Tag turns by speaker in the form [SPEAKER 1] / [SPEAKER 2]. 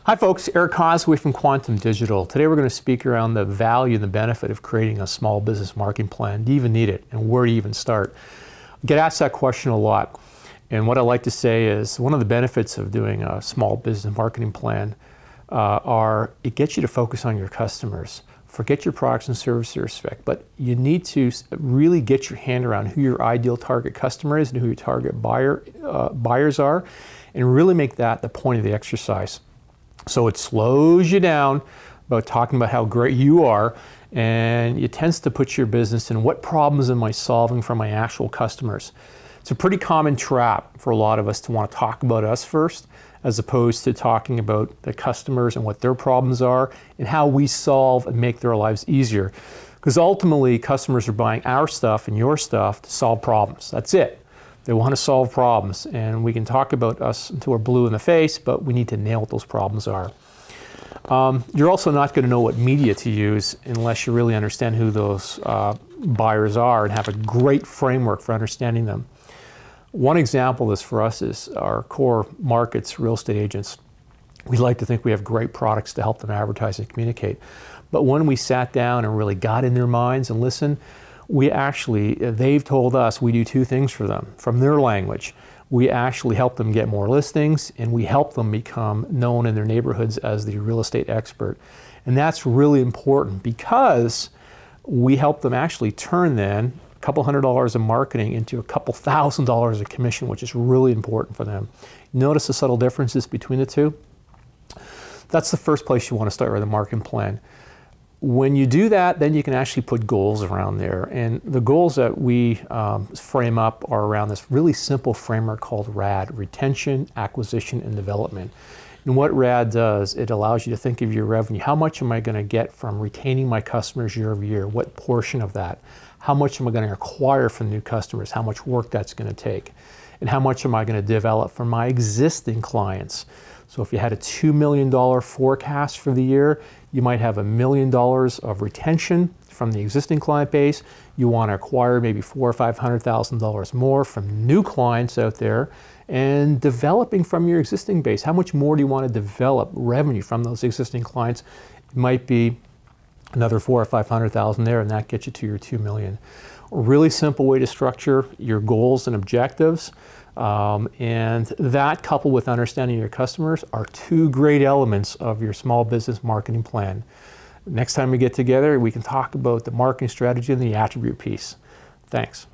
[SPEAKER 1] Hi folks, Eric Cosway from QuantumDigital. Today we're going to speak around the value and the benefit of creating a small business marketing plan. Do you even need it? And where do you even start? I get asked that question a lot. And what I like to say is one of the benefits of doing a small business marketing plan are it gets you to focus on your customers. Forget your products and services spec, but you need to really get your hand around who your ideal target customer is and who your target buyers are, and really make that the point of the exercise. So it slows you down about talking about how great you are, and it tends to put your business in what problems am I solving for my actual customers. It's a pretty common trap for a lot of us to want to talk about us first, as opposed to talking about the customers and what their problems are and how we solve and make their lives easier. Because ultimately, customers are buying our stuff and your stuff to solve problems. That's it. They want to solve problems, and we can talk about us until we're blue in the face, but we need to nail what those problems are. You're also not going to know what media to use unless you really understand who those buyers are and have a great framework for understanding them. One example of this for us is our core markets, real estate agents. We like to think we have great products to help them advertise and communicate. But when we sat down and really got in their minds and listened, they've told us we do two things for them. From their language, we actually help them get more listings, and we help them become known in their neighborhoods as the real estate expert. And that's really important because we help them actually turn then a couple $100s of marketing into a couple $1,000s of commission, which is really important for them. Notice the subtle differences between the two? That's the first place you want to start with a marketing plan. When you do that, then you can actually put goals around there. And the goals that we frame up are around this really simple framework called RAD, Retention, Acquisition, and Development. And what RAD does, it allows you to think of your revenue. How much am I going to get from retaining my customers year over year? What portion of that? How much am I going to acquire from new customers? How much work that's going to take? And how much am I going to develop from my existing clients? So if you had a $2 million forecast for the year, you might have $1 million of retention from the existing client base. You want to acquire maybe $400,000 or $500,000 more from new clients out there, and developing from your existing base. How much more do you want to develop revenue from those existing clients? It might be another $400,000 or $500,000 there, and that gets you to your $2 million. A really simple way to structure your goals and objectives. And that, coupled with understanding your customers, are two great elements of your small business marketing plan. Next time we get together, we can talk about the marketing strategy and the attribute piece. Thanks.